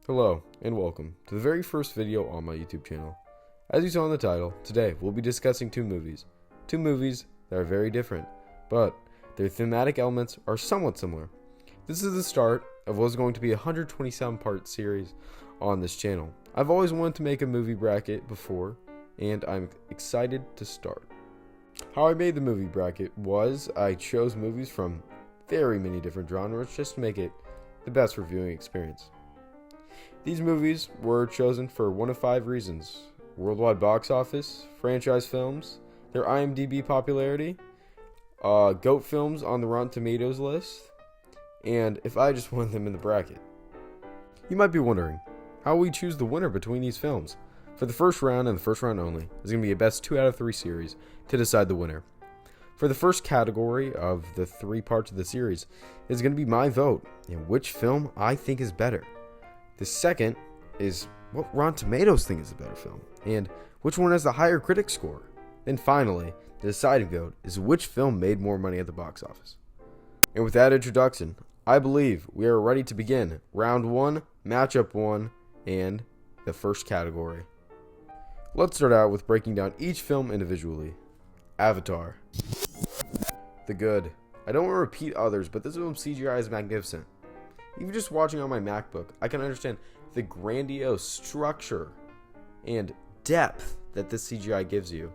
Hello, and welcome to the very first video on my YouTube channel. As you saw in the title, today we'll be discussing two movies. Two movies that are very different, but their thematic elements are somewhat similar. This is the start of what is going to be a 127-part series on this channel. I've always wanted to make a movie bracket before, and I'm excited to start. How I made the movie bracket was I chose movies from very many different genres just to make it the best reviewing experience. These movies were chosen for one of 5 reasons: worldwide box office, franchise films, their IMDb popularity, GOAT films on the Rotten Tomatoes list, and if I just wanted them in the bracket. You might be wondering how we choose the winner between these films. For the first round and the first round only, it's going to be a best 2 out of 3 series to decide the winner. For the first category of the 3 parts of the series is going to be my vote in which film I think is better. The second is what Rotten Tomatoes think is a better film, and which one has the higher critic score. Then finally, the deciding vote is which film made more money at the box office. And with that introduction, I believe we are ready to begin round 1, matchup 1, and the first category. Let's start out with breaking down each film individually. Avatar. The Good. I don't want to repeat others, but this film's CGI is magnificent. Even just watching on my MacBook, I can understand the grandiose structure and depth that this CGI gives you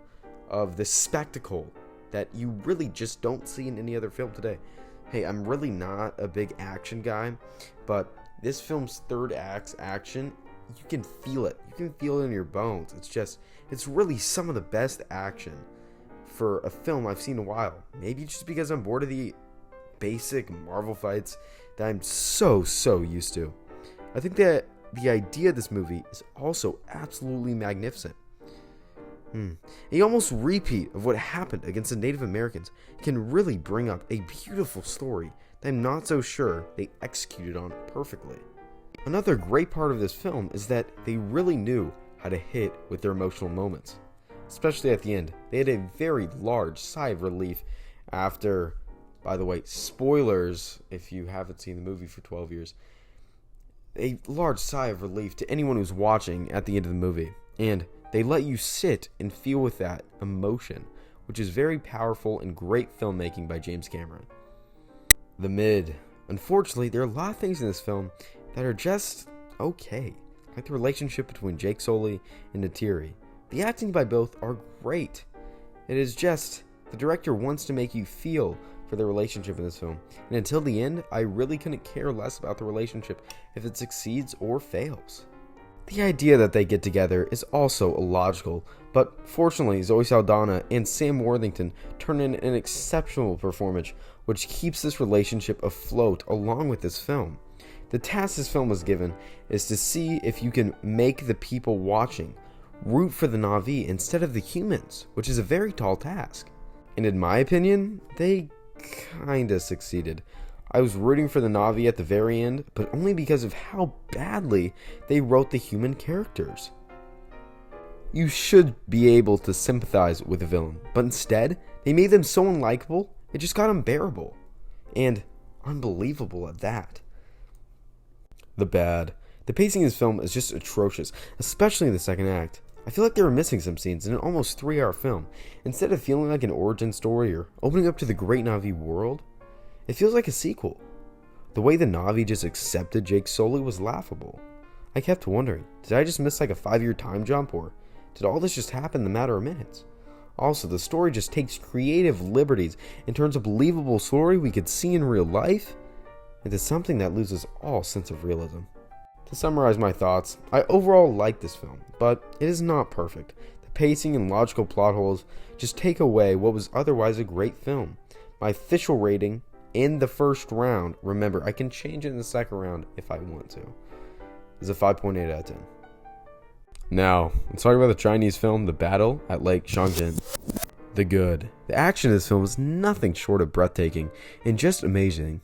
of the spectacle that you really just don't see in any other film today. Hey, I'm really not a big action guy, but this film's third act's action, you can feel it. You can feel it in your bones. It's really some of the best action for a film I've seen in a while. Maybe just because I'm bored of the basic Marvel fights that I'm so used to. I think that the idea of this movie is also absolutely magnificent. A almost repeat of what happened against the Native Americans can really bring up a beautiful story that I'm not so sure they executed on perfectly. Another great part of this film is that they really knew how to hit with their emotional moments. Especially at the end, they had a very large sigh of relief after, by the way, spoilers if you haven't seen the movie for 12 years, a large sigh of relief to anyone who's watching at the end of the movie. And they let you sit and feel with that emotion, which is very powerful and great filmmaking by James Cameron. The Mid. Unfortunately, there are a lot of things in this film that are just okay, like the relationship between Jake Sully and Neytiri. The acting by both are great. It is just, the director wants to make you feel for the relationship in this film, and until the end, I really couldn't care less about the relationship if it succeeds or fails. The idea that they get together is also illogical, but fortunately Zoe Saldana and Sam Worthington turn in an exceptional performance which keeps this relationship afloat along with this film. The task this film was given is to see if you can make the people watching root for the Na'vi instead of the humans, which is a very tall task. And in my opinion, they kinda succeeded. I was rooting for the Na'vi at the very end, but only because of how badly they wrote the human characters. You should be able to sympathize with the villain, but instead, they made them so unlikable, it just got unbearable. And unbelievable at that. The Bad. The pacing in this film is just atrocious, especially in the second act. I feel like they were missing some scenes in an almost 3-hour film. Instead of feeling like an origin story or opening up to the great Na'vi world, it feels like a sequel. The way the Na'vi just accepted Jake Sully was laughable. I kept wondering, did I just miss like a 5-year time jump, or did all this just happen in a matter of minutes? Also, the story just takes creative liberties and turns a believable story we could see in real life into something that loses all sense of realism. To summarize my thoughts, I overall like this film, but it is not perfect. The pacing and logical plot holes just take away what was otherwise a great film. My official rating in the first round, remember I can change it in the second round if I want to, is a 5.8 out of 10. Now, let's talk about the Chinese film The Battle at Lake Changjin. The Good. The action in this film was nothing short of breathtaking and just amazing.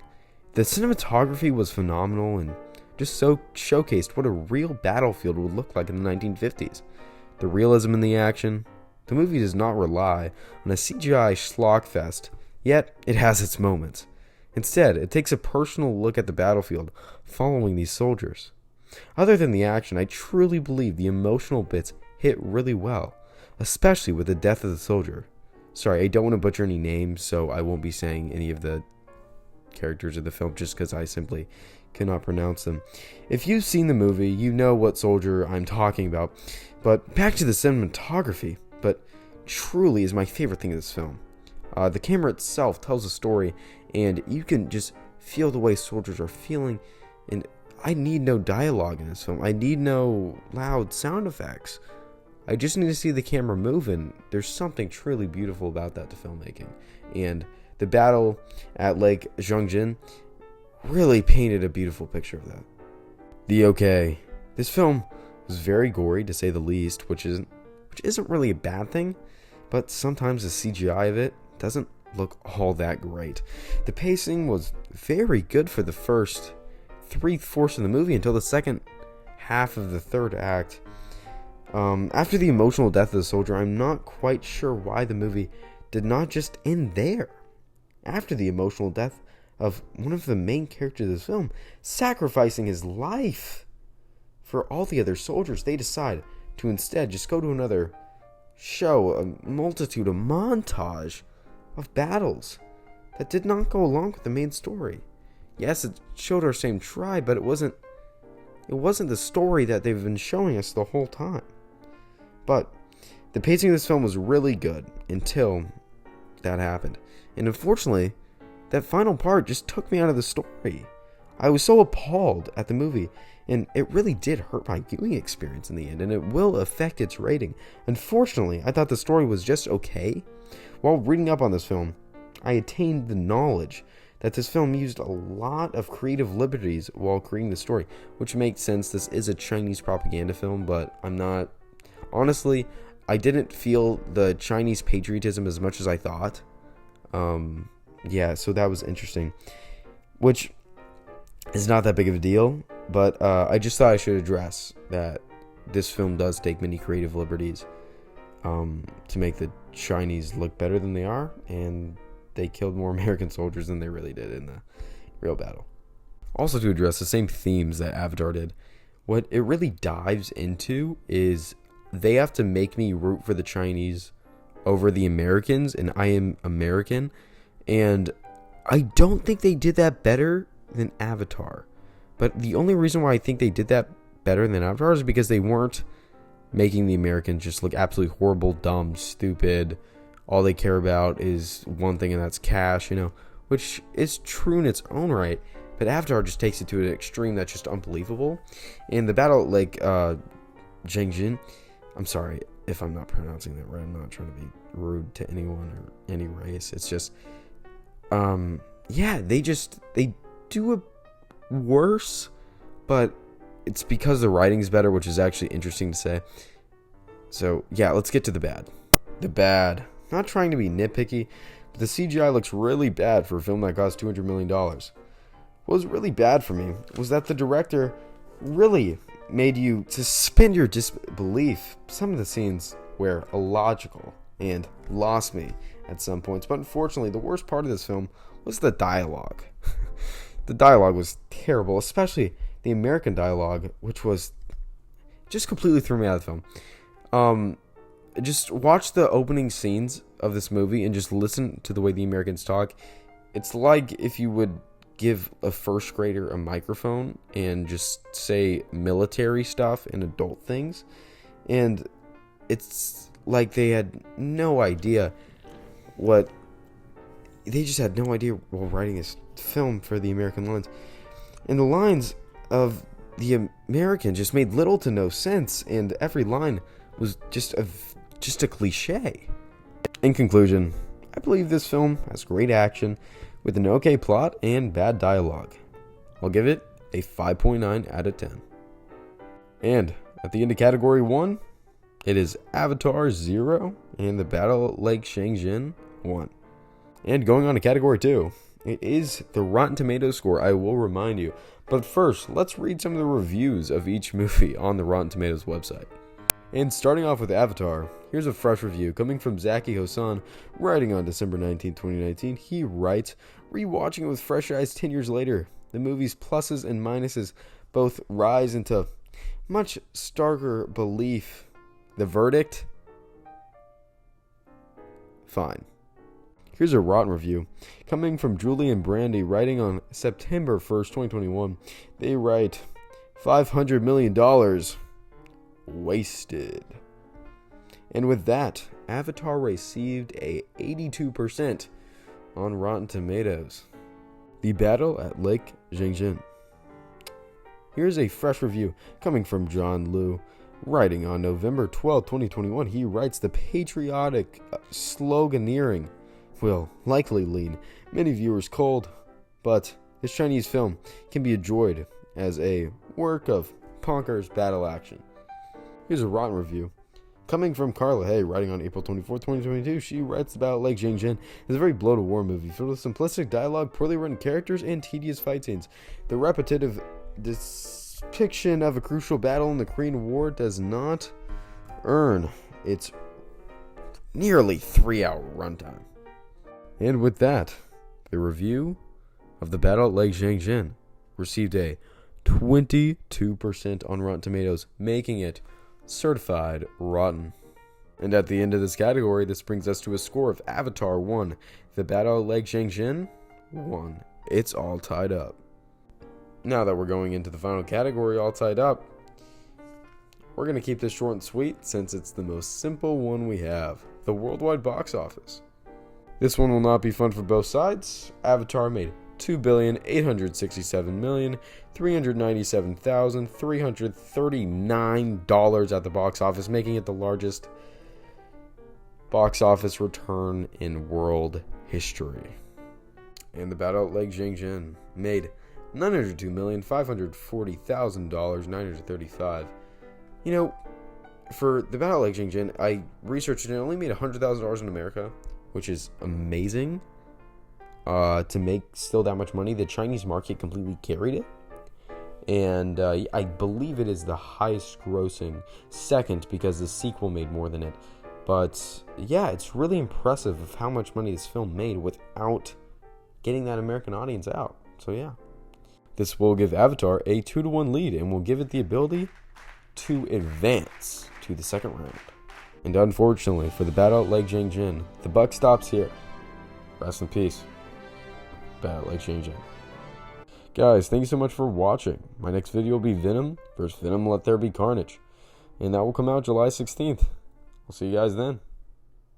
The cinematography was phenomenal and just so showcased what a real battlefield would look like in the 1950s. The realism in the action. The movie does not rely on a CGI schlockfest, yet it has its moments. Instead, it takes a personal look at the battlefield following these soldiers. Other than the action, I truly believe the emotional bits hit really well, especially with the death of the soldier. Sorry, I don't want to butcher any names, so I won't be saying any of the characters of the film just because I simply cannot pronounce them. If you've seen the movie, you know what soldier I'm talking about. But back to the cinematography, but truly is my favorite thing of this film. The camera itself tells a story, and you can just feel the way soldiers are feeling, and I need no dialogue in this film. I need no loud sound effects. I just need to see the camera move, and there's something truly beautiful about that to filmmaking. And the battle at Lake Changjin really painted a beautiful picture of that. This film was very gory, to say the least, which isn't really a bad thing, but sometimes the CGI of it doesn't look all that great. The pacing was very good for the first 3/4 of the movie until the second half of the third act. After the emotional death of the soldier, I'm not quite sure why the movie did not just end there. After the emotional death of one of the main characters of this film, sacrificing his life for all the other soldiers, they decide to instead just go to another show, a montage of battles that did not go along with the main story. Yes, it showed our same tribe, but it wasn't the story that they've been showing us the whole time. But the pacing of this film was really good until that happened. And unfortunately, that final part just took me out of the story. I was so appalled at the movie, and it really did hurt my viewing experience in the end, and it will affect its rating. Unfortunately, I thought the story was just okay. While reading up on this film, I attained the knowledge that this film used a lot of creative liberties while creating the story, which makes sense. This is a Chinese propaganda film, but honestly, I didn't feel the Chinese patriotism as much as I thought. So that was interesting, which is not that big of a deal, but I just thought I should address that this film does take many creative liberties to make the Chinese look better than they are, and they killed more American soldiers than they really did in the real battle. Also, to address the same themes that Avatar did, what it really dives into is they have to make me root for the Chinese over the Americans, and I am American, and I don't think they did that better than Avatar. But the only reason why I think they did that better than Avatar is because they weren't making the Americans just look absolutely horrible, dumb, stupid. All they care about is one thing, and that's cash, which is true in its own right. But Avatar just takes it to an extreme that's just unbelievable. And the battle at Lake Changjin, I'm sorry if I'm not pronouncing that right. I'm not trying to be rude to anyone or any race. It's just, they do it worse, but it's because the writing's better, which is actually interesting to say. So, yeah, let's get to the bad. The bad. Not trying to be nitpicky, but the CGI looks really bad for a film that cost $200 million. What was really bad for me was that the director really made you suspend your disbelief. Some of the scenes were illogical and lost me at some points, but unfortunately, the worst part of this film was the dialogue. The dialogue was terrible, especially the American dialogue, which was just completely threw me out of the film. Just watch the opening scenes of this movie and just listen to the way the Americans talk. It's like if you would give a first grader a microphone and just say military stuff and adult things, and it's like they had no idea while writing this film for the American lines. And the lines of the American just made little to no sense, and every line was just a cliche. In conclusion, I believe this film has great action with an okay plot and bad dialogue. I'll give it a 5.9 out of 10. And at the end of Category 1, it is Avatar 0 and the Battle at Lake Changjin 1. And going on to Category 2, it is the Rotten Tomatoes score, I will remind you. But first, let's read some of the reviews of each movie on the Rotten Tomatoes website. And starting off with Avatar, here's a fresh review coming from Zaki Hosan, writing on December 19, 2019. He writes, "Rewatching it with fresh eyes 10 years later, the movie's pluses and minuses both rise into much starker belief. The verdict? Fine. Here's a rotten review. Coming from Julie and Brandy, writing on September 1st, 2021. They write, $500 million wasted. And with that, Avatar received a 82% on Rotten Tomatoes. The Battle at Lake Changjin. Here's a fresh review coming from John Liu, writing on November 12, 2021. He writes, the patriotic sloganeering will likely leave many viewers cold, but this Chinese film can be enjoyed as a work of bonkers battle action. Here's a rotten review coming from Carla Hay, writing on April 24, 2022. She writes about Lake Changjin. It's a very bloated war movie filled with simplistic dialogue, poorly written characters, and tedious fight scenes. The repetitive depiction of a crucial battle in the Korean War does not earn its nearly 3-hour runtime. And with that, the review of the Battle at Lake Changjin received a 22% on Rotten Tomatoes, making it certified rotten. And at the end of this category, this brings us to a score of Avatar 1, the Battle at Lake Changjin 1. It's all tied up. Now that we're going into the final category, all tied up, we're going to keep this short and sweet since it's the most simple one we have, the worldwide box office. This one will not be fun for both sides. Avatar made $2,867,397,339 at the box office, making it the largest box office return in world history. And the Battle at Lake Changjin made $902,540,935. You know, for the Battle at Lake Changjin, I researched it, it only made $100,000 in America, which is amazing. To make still that much money, the Chinese market completely carried it, and I believe it is the highest grossing, second because the sequel made more than it. But yeah, it's really impressive of how much money this film made without getting that American audience out. So yeah, this will give Avatar a 2-1 lead and will give it the ability to advance to the second round. And unfortunately for the Battle at Lake Changjin, the buck stops here. Rest in peace, Battle at Lake Changjin. Guys, thank you so much for watching. My next video will be Venom vs. Venom Let There Be Carnage, and that will come out July 16th. I'll see you guys then.